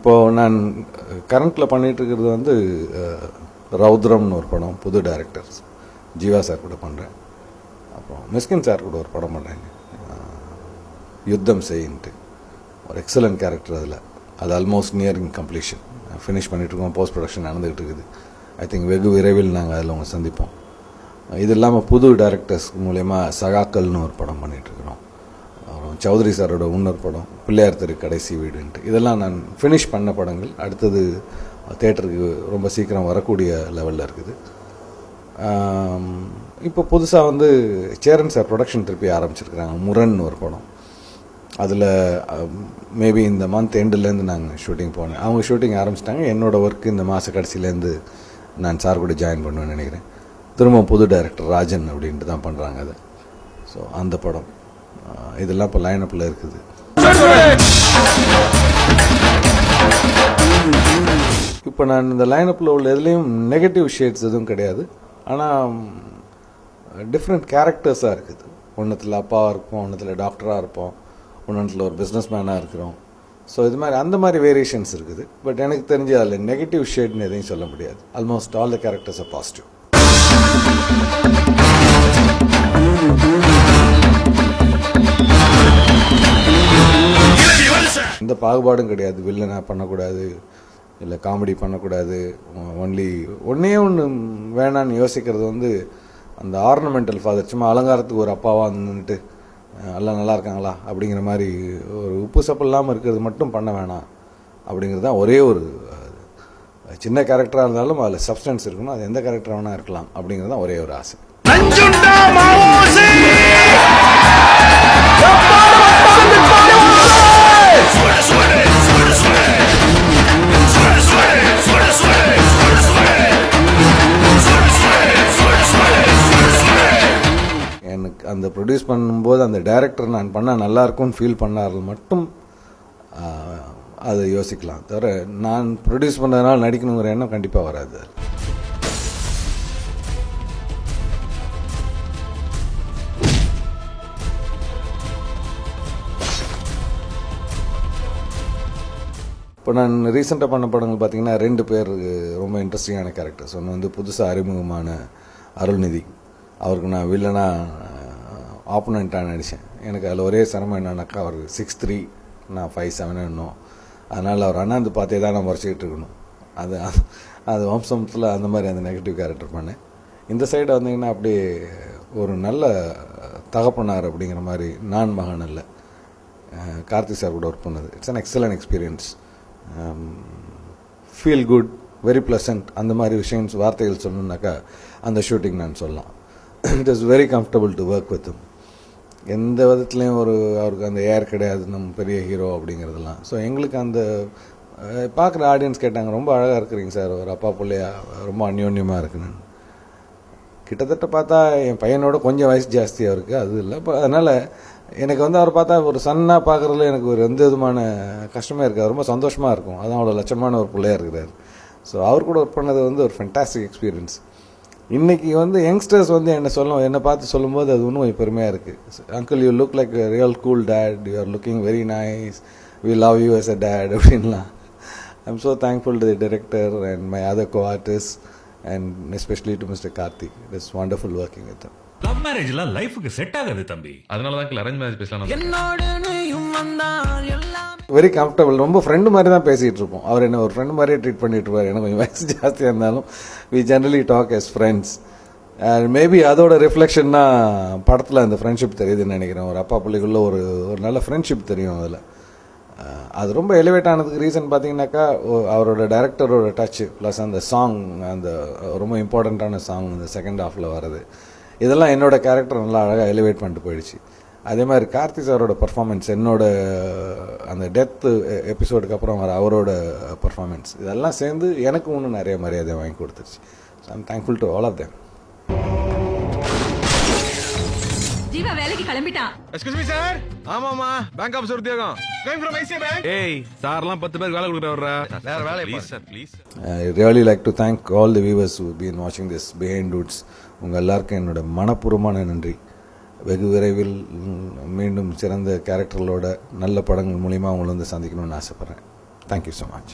இப்போது நான் கரண்ட்டில் பண்ணிகிட்ருக்கிறது வந்து ரௌத்ரம்னு ஒரு படம், புது டைரக்டர்ஸ் ஜீவா சார் கூட பண்ணுறேன். அப்புறம் மிஸ்கின் சார் கூட ஒரு படம் பண்ணுறேங்க, யுத்தம் செய்யின்ட்டு. ஒரு எக்ஸலண்ட் கேரக்டர் அதில். அது ஆல்மோஸ்ட் நியரிங் கம்ப்ளீஷன், ஃபினிஷ் பண்ணிகிட்ருக்கோம், போஸ்ட் ப்ரொடக்ஷன் நடந்துகிட்டு இருக்குது. ஐ திங்க் வெகு விரைவில் நாங்கள் அதில் உங்களை சந்திப்போம். இது இல்லாமல் புது டைரக்டர்ஸ் மூலயமா சகாக்கள்னு ஒரு படம் பண்ணிகிட்ருக்குறோம். அப்புறம் சௌத்ரி சாரோட இன்னொரு படம் பிள்ளையார் தெரு கடைசி வீடுன்ட்டு. இதெல்லாம் நான் ஃபினிஷ் பண்ண படங்கள். அடுத்தது தேட்டருக்கு ரொம்ப சீக்கிரம் வரக்கூடிய லெவலில் இருக்குது. இப்போ புதுசாக வந்து சேரன் சார் ப்ரொடக்ஷன் திருப்பி ஆரம்பிச்சிருக்கிறாங்க, முரண் ஒரு படம். அதில் மேபி இந்த மந்த் எண்டுலேருந்து நாங்கள் ஷூட்டிங் போனேன். அவங்க ஷூட்டிங் ஆரம்பிச்சிட்டாங்க. என்னோடய ஒர்க்கு இந்த மாத கடைசியிலேருந்து நான் சார் கூட ஜாயின் பண்ணுவேன்னு நினைக்கிறேன். திரும்ப புது டைரக்டர் ராஜன் அப்படின்ட்டு தான் பண்ணுறாங்க அதை. ஸோ அந்த படம் இதெல்லாம் இப்போ லைனப்பில் இருக்குது. இப்போ நான் இந்த லைனப்பில் உள்ள எதுலேயும் நெகட்டிவ் ஷேட்ஸ் எதுவும் கிடையாது. ஆனால் டிஃப்ரெண்ட் கேரக்டர்ஸாக இருக்குது. ஒன்றுத்தில் அப்பாவாக இருப்போம், ஒன்றுத்தில் டாக்டராக இருப்போம், ஒன்றுத்தில் ஒரு பிஸ்னஸ் மேனாக இருக்கிறோம். ஸோ இது மாதிரி அந்த மாதிரி வேரியேஷன்ஸ் இருக்குது. பட் எனக்கு தெரிஞ்சு அதில் நெகட்டிவ் ஷேட்னு எதையும் சொல்ல முடியாது. Almost all the characters are positive. எந்த பாகுபாடும் கிடையாது. வில்லனாக பண்ணக்கூடாது, இல்லை காமெடி பண்ணக்கூடாது. ஒன்றே ஒன்று வேணான்னு யோசிக்கிறது வந்து அந்த ஆர்னமெண்டல் ஃபாதர், சும்மா அலங்காரத்துக்கு ஒரு அப்பாவாக நின்றுட்டு எல்லாம் நல்லா இருக்காங்களா அப்படிங்கிற மாதிரி ஒரு உப்பு சப்பு இல்லாமல் இருக்கிறது மட்டும் பண்ண வேணாம் அப்படிங்கிறது தான் ஒரே ஒரு சின்ன கேரக்டராக இருந்தாலும் அதில் சப்ஸ்டன்ஸ் இருக்கணும். அது எந்த கேரக்டர் வேணால் இருக்கலாம் அப்படிங்கிறது தான் ஒரே ஒரு ஆசை. எனக்கு அந்த ப்ரொடியூஸ் பண்ணும்போது அந்த டைரக்டர் நான் பண்ணால் நல்லாயிருக்கும்னு ஃபீல் பண்ணார்கள் மட்டும் அதை யோசிக்கலாம். தவிர நான் ப்ரொடியூஸ் பண்ணுறதுனால நடிக்கணுங்கிற எண்ணம் கண்டிப்பாக வராது. இப்போ நான் ரீசெண்டாக பண்ண படங்கள் பார்த்திங்கன்னா 2 பேர் ரொம்ப இன்ட்ரெஸ்டிங்கான கேரக்டர்ஸ். ஒன்று வந்து புதுசாக அறிமுகமான அருள்நிதி, அவருக்கு நான் வில்லனாக ஆப்போனண்ட்டாக நடித்தேன். எனக்கு அதில் ஒரே சிரமம் என்னன்னாக்கா, அவர் 6'3", நான் 5'7" இன்னும். அதனால் அவர் அண்ணாந்து பார்த்தே தான் நான் முறைச்சிக்கிட்டு இருக்கணும். அது வம்சத்தில் அந்த மாதிரி அந்த நெகட்டிவ் கேரக்டர் பண்ணேன். இந்த சைடு வந்தீங்கன்னா அப்படியே ஒரு நல்ல தகப்பனார் அப்படிங்கிற மாதிரி, நான் மகன் அல்ல, கார்த்திக் சார் கூட ஒர்க் பண்ணது. It's an excellent experience. Feel good, very pleasant. அந்த மாதிரி விஷயங்கள் வார்த்தைகள் சொல்லணுன்னாக்கா அந்த ஷூட்டிங் நான் சொல்லலாம். It is very comfortable to work with him. எந்த விதத்துலேயும் அவருக்கு அந்த ஏர் கிடையாது, நம்ம பெரிய ஹீரோ அப்படிங்கிறதெல்லாம். ஸோ எங்களுக்கு அந்த பார்க்குற ஆடியன்ஸ் கேட்டாங்க, ரொம்ப அழகாக இருக்கிறீங்க சார், ஒரு அப்பா பிள்ளையா ரொம்ப அந்யோன்யமாக இருக்குன்னு. கிட்டத்தட்ட பார்த்தா என் பையனோட கொஞ்சம் வயசு ஜாஸ்தி அவருக்கு, அது இல்லை. இப்போ அதனால் எனக்கு வந்து அவர் பார்த்தா ஒரு சன்னாக பார்க்குறதுல எனக்கு ஒரு எந்த விதமான கஷ்டமே இருக்காது, ரொம்ப சந்தோஷமாக இருக்கும். அதான் அவ்வளோ லட்சமான ஒரு பிள்ளையாக இருக்கிறார். ஸோ அவர் கூட ஒர்க் பண்ணது வந்து ஒரு ஃபென்டாஸ்டிக் எக்ஸ்பீரியன்ஸ். இன்றைக்கி வந்து யங்ஸ்டர்ஸ் வந்து என்னை பார்த்து சொல்லும்போது அது இன்னும் கொஞ்சம் பெருமையாக இருக்குது. Uncle, you look like real cool dad, you are looking very nice, we love you as a dad அப்படின்லாம். I am so thankful to the director and my other co-artists and especially to Mr. Karthik. It is wonderful working with him. Love மேரேஜ்லாம் லைஃப்க்கு set ஆகாது தம்பி. அதனால தான் arrange marriage பேசலாம். Very comfortable. ரொம்ப friend மாதிரி தான் பேசிகிட்டு இருப்போம். அவர் என்ன ஒரு ஃப்ரெண்டு மாதிரியே ட்ரீட் பண்ணிட்டு இருப்பார். எனக்கு கொஞ்சம் வயசு ஜாஸ்தியாக இருந்தாலும் we generally talk as friends. And maybe அதோட ரிஃப்ளெக்ஷன்னா படத்தில் அந்த ஃப்ரெண்ட்ஷிப் தெரியுதுன்னு நினைக்கிறேன். ஒரு அப்பா பிள்ளைக்குள்ள ஒரு நல்ல ஃப்ரெண்ட்ஷிப் தெரியும் அதில். அது ரொம்ப எலிவேட் ஆனதுக்கு ரீசன் பார்த்தீங்கன்னாக்கா அவரோட டைரக்டரோட டச்சு ப்ளஸ் அந்த சாங், அந்த ரொம்ப இம்பார்ட்டண்ட்டான சாங் அந்த செகண்ட் ஹாஃபில் வர்றது, இதெல்லாம் என்னோடய கேரக்டர் நல்லா அழகாக எலிவேட் பண்ணிட்டு போயிடுச்சு. அதே மாதிரி கார்த்திக் சாரோட பர்ஃபார்மன்ஸ், என்னோட அந்த டெத்து எபிசோடுக்கு அப்புறம் வர அவரோட பர்ஃபார்மன்ஸ், இதெல்லாம் சேர்ந்து எனக்கு இன்னும் நிறைய மரியாதை வாங்கி கொடுத்துருச்சு. So I'm thankful to all of them. Jeeva வேலைக்கு கிளம்பிட்டான். Excuse me sir. ஆமாமா, பேங்க் ஆஃபீஸர் உத்தியோகம். Come from ICI bank. ஏய், சார்லாம் 10 பேர் வேலை கொடுக்கறவரா? வேற வேலை please sir, please. I really like to thank all the viewers who have been watching this Behind Dudes. உங்கள் எல்லாருக்கும் என்னோட மனப்பூர்வமான நன்றி. வெகு விரைவில் மீண்டும் சிறந்த கேரக்டர்களோட நல்ல படங்கள் மூலிமா உங்களை வந்து சந்திக்கணும்னு ஆசைப்பட்றேன். Thank you so much.